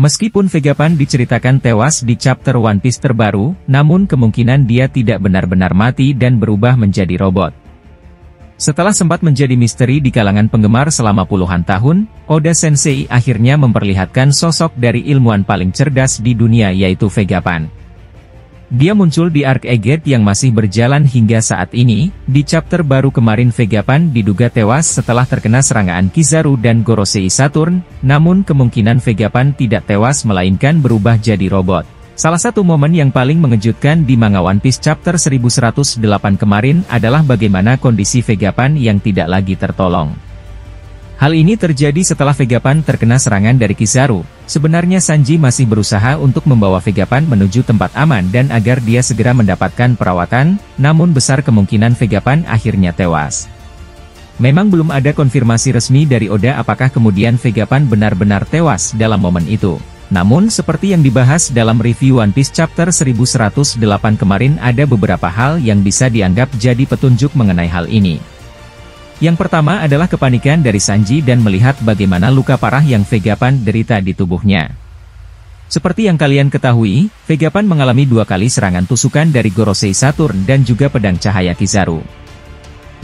Meskipun Vegapunk diceritakan tewas di chapter One Piece terbaru, namun kemungkinan dia tidak benar-benar mati dan berubah menjadi robot. Setelah sempat menjadi misteri di kalangan penggemar selama puluhan tahun, Oda Sensei akhirnya memperlihatkan sosok dari ilmuwan paling cerdas di dunia yaitu Vegapunk. Dia muncul di Arc Egate yang masih berjalan hingga saat ini. Di chapter baru kemarin Vegapunk diduga tewas setelah terkena serangan Kizaru dan Gorosei Saturn, namun kemungkinan Vegapunk tidak tewas melainkan berubah jadi robot. Salah satu momen yang paling mengejutkan di manga One Piece chapter 1108 kemarin adalah bagaimana kondisi Vegapunk yang tidak lagi tertolong. Hal ini terjadi setelah Vegapunk terkena serangan dari Kizaru. Sebenarnya Sanji masih berusaha untuk membawa Vegapunk menuju tempat aman dan agar dia segera mendapatkan perawatan, namun besar kemungkinan Vegapunk akhirnya tewas. Memang belum ada konfirmasi resmi dari Oda apakah kemudian Vegapunk benar-benar tewas dalam momen itu. Namun seperti yang dibahas dalam review One Piece chapter 1108 kemarin ada beberapa hal yang bisa dianggap jadi petunjuk mengenai hal ini. Yang pertama adalah kepanikan dari Sanji dan melihat bagaimana luka parah yang Vegapunk derita di tubuhnya. Seperti yang kalian ketahui, Vegapunk mengalami 2 kali serangan tusukan dari Gorosei Saturn dan juga pedang cahaya Kizaru.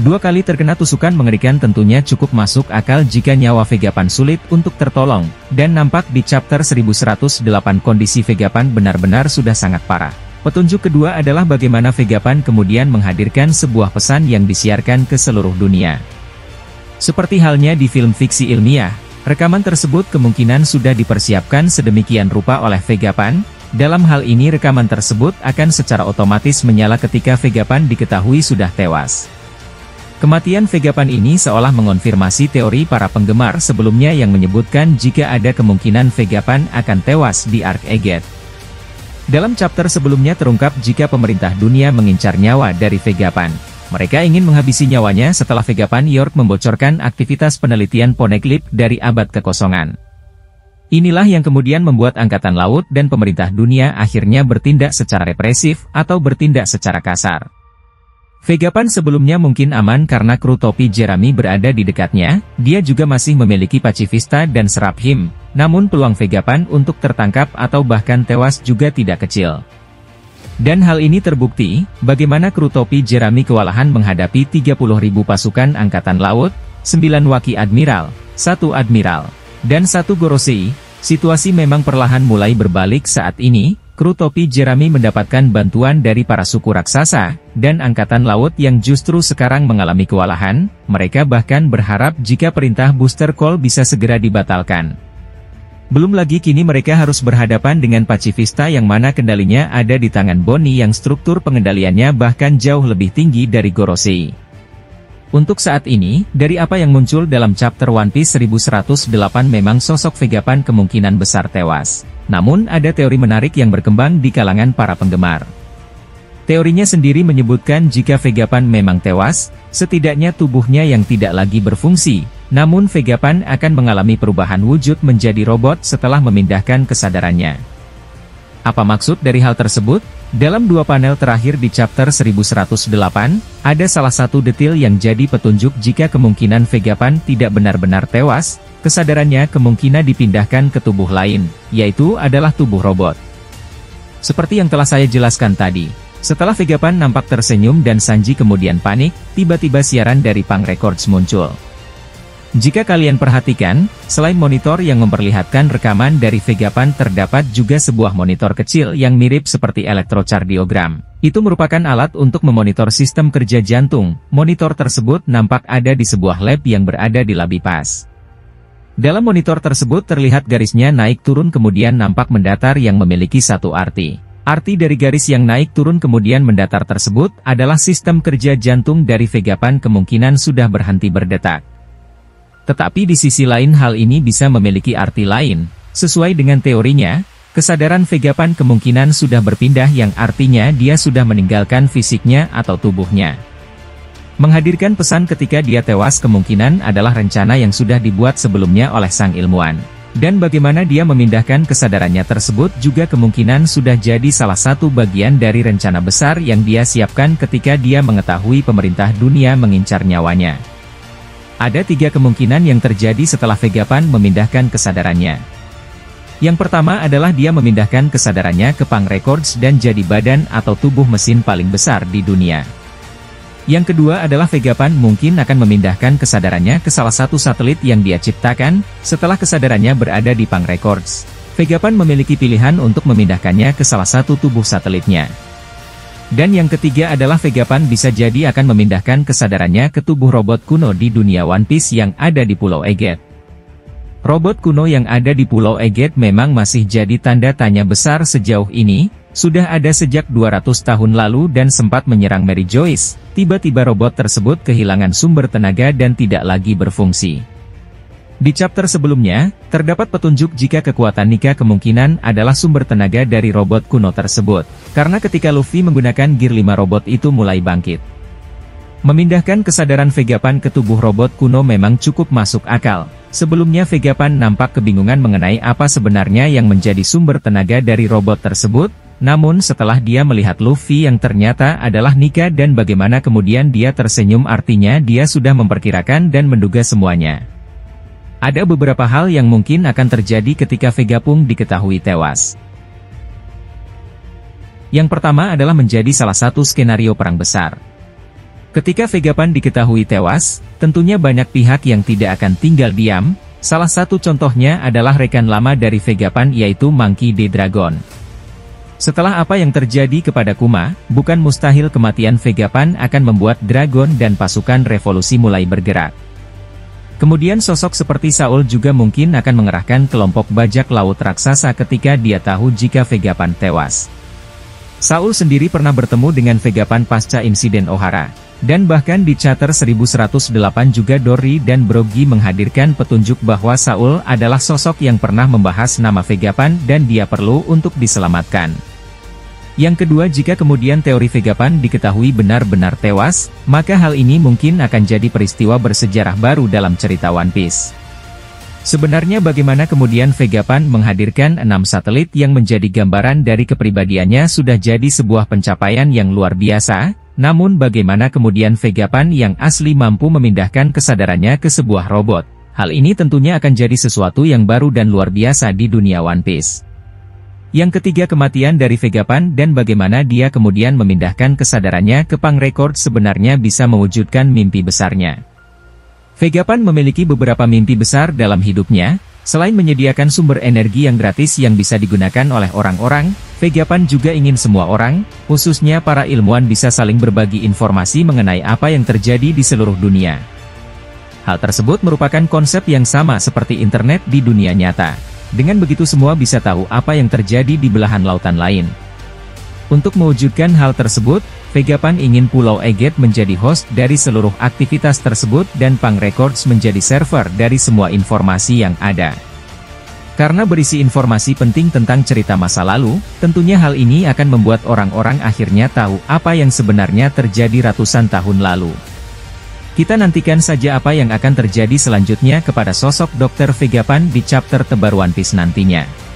2 kali terkena tusukan mengerikan tentunya cukup masuk akal jika nyawa Vegapunk sulit untuk tertolong, dan nampak di chapter 1108 kondisi Vegapunk benar-benar sudah sangat parah. Petunjuk kedua adalah bagaimana Vegapunk kemudian menghadirkan sebuah pesan yang disiarkan ke seluruh dunia. Seperti halnya di film fiksi ilmiah, rekaman tersebut kemungkinan sudah dipersiapkan sedemikian rupa oleh Vegapunk. Dalam hal ini rekaman tersebut akan secara otomatis menyala ketika Vegapunk diketahui sudah tewas. Kematian Vegapunk ini seolah mengonfirmasi teori para penggemar sebelumnya yang menyebutkan jika ada kemungkinan Vegapunk akan tewas di Arc Egate. Dalam chapter sebelumnya terungkap jika pemerintah dunia mengincar nyawa dari Vegapunk. Mereka ingin menghabisi nyawanya setelah Vegapunk York membocorkan aktivitas penelitian Poneglyph dari abad kekosongan. Inilah yang kemudian membuat Angkatan Laut dan pemerintah dunia akhirnya bertindak secara represif atau bertindak secara kasar. Vegapunk sebelumnya mungkin aman karena kru topi Jerami berada di dekatnya, dia juga masih memiliki pacifista dan Seraphim, namun peluang Vegapunk untuk tertangkap atau bahkan tewas juga tidak kecil. Dan hal ini terbukti, bagaimana kru topi Jerami kewalahan menghadapi 30.000 pasukan Angkatan Laut, 9 Waki Admiral, 1 Admiral, dan 1 Gorosei. Situasi memang perlahan mulai berbalik saat ini. Kru topi Jerami mendapatkan bantuan dari para suku raksasa, dan Angkatan Laut yang justru sekarang mengalami kewalahan. Mereka bahkan berharap jika perintah Booster Call bisa segera dibatalkan. Belum lagi kini mereka harus berhadapan dengan pacifista yang mana kendalinya ada di tangan Bonnie yang struktur pengendaliannya bahkan jauh lebih tinggi dari Gorosei. Untuk saat ini, dari apa yang muncul dalam chapter One Piece 1108 memang sosok Vegapunk kemungkinan besar tewas. Namun ada teori menarik yang berkembang di kalangan para penggemar. Teorinya sendiri menyebutkan jika Vegapunk memang tewas, setidaknya tubuhnya yang tidak lagi berfungsi, namun Vegapunk akan mengalami perubahan wujud menjadi robot setelah memindahkan kesadarannya. Apa maksud dari hal tersebut? Dalam 2 panel terakhir di chapter 1108, ada salah satu detail yang jadi petunjuk jika kemungkinan Vegapunk tidak benar-benar tewas, kesadarannya kemungkinan dipindahkan ke tubuh lain, yaitu adalah tubuh robot. Seperti yang telah saya jelaskan tadi, setelah Vegapunk nampak tersenyum dan Sanji kemudian panik, tiba-tiba siaran dari Punk Records muncul. Jika kalian perhatikan, selain monitor yang memperlihatkan rekaman dari Vegapunk terdapat juga sebuah monitor kecil yang mirip seperti elektrokardiogram. Itu merupakan alat untuk memonitor sistem kerja jantung. Monitor tersebut nampak ada di sebuah lab yang berada di Labipas. Dalam monitor tersebut terlihat garisnya naik turun kemudian nampak mendatar yang memiliki satu arti. Arti dari garis yang naik turun kemudian mendatar tersebut adalah sistem kerja jantung dari Vegapunk kemungkinan sudah berhenti berdetak. Tetapi di sisi lain hal ini bisa memiliki arti lain. Sesuai dengan teorinya, kesadaran Vegapunk kemungkinan sudah berpindah yang artinya dia sudah meninggalkan fisiknya atau tubuhnya. Menghadirkan pesan ketika dia tewas kemungkinan adalah rencana yang sudah dibuat sebelumnya oleh sang ilmuwan. Dan bagaimana dia memindahkan kesadarannya tersebut juga kemungkinan sudah jadi salah satu bagian dari rencana besar yang dia siapkan ketika dia mengetahui pemerintah dunia mengincar nyawanya. Ada 3 kemungkinan yang terjadi setelah Vegapunk memindahkan kesadarannya. Yang pertama adalah dia memindahkan kesadarannya ke Punk Records dan jadi badan atau tubuh mesin paling besar di dunia. Yang kedua adalah Vegapunk mungkin akan memindahkan kesadarannya ke salah satu satelit yang dia ciptakan, setelah kesadarannya berada di Punk Records. Vegapunk memiliki pilihan untuk memindahkannya ke salah satu tubuh satelitnya. Dan yang ketiga adalah Vegapunk bisa jadi akan memindahkan kesadarannya ke tubuh robot kuno di dunia One Piece yang ada di Pulau Egghead. Robot kuno yang ada di Pulau Egghead memang masih jadi tanda tanya besar sejauh ini, sudah ada sejak 200 tahun lalu dan sempat menyerang Mary Joyce. Tiba-tiba robot tersebut kehilangan sumber tenaga dan tidak lagi berfungsi. Di chapter sebelumnya, terdapat petunjuk jika kekuatan Nika kemungkinan adalah sumber tenaga dari robot kuno tersebut, karena ketika Luffy menggunakan Gear 5 robot itu mulai bangkit. Memindahkan kesadaran Vegapunk ke tubuh robot kuno memang cukup masuk akal. Sebelumnya Vegapunk nampak kebingungan mengenai apa sebenarnya yang menjadi sumber tenaga dari robot tersebut, namun setelah dia melihat Luffy yang ternyata adalah Nika dan bagaimana kemudian dia tersenyum artinya dia sudah memperkirakan dan menduga semuanya. Ada beberapa hal yang mungkin akan terjadi ketika Vegapunk diketahui tewas. Yang pertama adalah menjadi salah satu skenario perang besar. Ketika Vegapunk diketahui tewas, tentunya banyak pihak yang tidak akan tinggal diam, salah satu contohnya adalah rekan lama dari Vegapunk yaitu Monkey D. Dragon. Setelah apa yang terjadi kepada Kuma, bukan mustahil kematian Vegapunk akan membuat Dragon dan pasukan revolusi mulai bergerak. Kemudian sosok seperti Saul juga mungkin akan mengerahkan kelompok bajak laut raksasa ketika dia tahu jika Vegapunk tewas. Saul sendiri pernah bertemu dengan Vegapunk pasca insiden Ohara. Dan bahkan di chapter 1108 juga Dory dan Brogy menghadirkan petunjuk bahwa Saul adalah sosok yang pernah membahas nama Vegapunk dan dia perlu untuk diselamatkan. Yang kedua, jika kemudian teori Vegapunk diketahui benar-benar tewas, maka hal ini mungkin akan jadi peristiwa bersejarah baru dalam cerita One Piece. Sebenarnya bagaimana kemudian Vegapunk menghadirkan 6 satelit yang menjadi gambaran dari kepribadiannya sudah jadi sebuah pencapaian yang luar biasa. Namun bagaimana kemudian Vegapunk yang asli mampu memindahkan kesadarannya ke sebuah robot? Hal ini tentunya akan jadi sesuatu yang baru dan luar biasa di dunia One Piece. Yang ketiga, kematian dari Vegapunk dan bagaimana dia kemudian memindahkan kesadarannya ke Punk Records sebenarnya bisa mewujudkan mimpi besarnya. Vegapunk memiliki beberapa mimpi besar dalam hidupnya. Selain menyediakan sumber energi yang gratis yang bisa digunakan oleh orang-orang, Vegapunk juga ingin semua orang, khususnya para ilmuwan bisa saling berbagi informasi mengenai apa yang terjadi di seluruh dunia. Hal tersebut merupakan konsep yang sama seperti internet di dunia nyata. Dengan begitu semua bisa tahu apa yang terjadi di belahan lautan lain. Untuk mewujudkan hal tersebut, Vegapunk ingin Pulau Egghead menjadi host dari seluruh aktivitas tersebut dan Punk Records menjadi server dari semua informasi yang ada. Karena berisi informasi penting tentang cerita masa lalu, tentunya hal ini akan membuat orang-orang akhirnya tahu apa yang sebenarnya terjadi ratusan tahun lalu. Kita nantikan saja apa yang akan terjadi selanjutnya kepada sosok Dr. Vegapunk di chapter terbaru One Piece nantinya.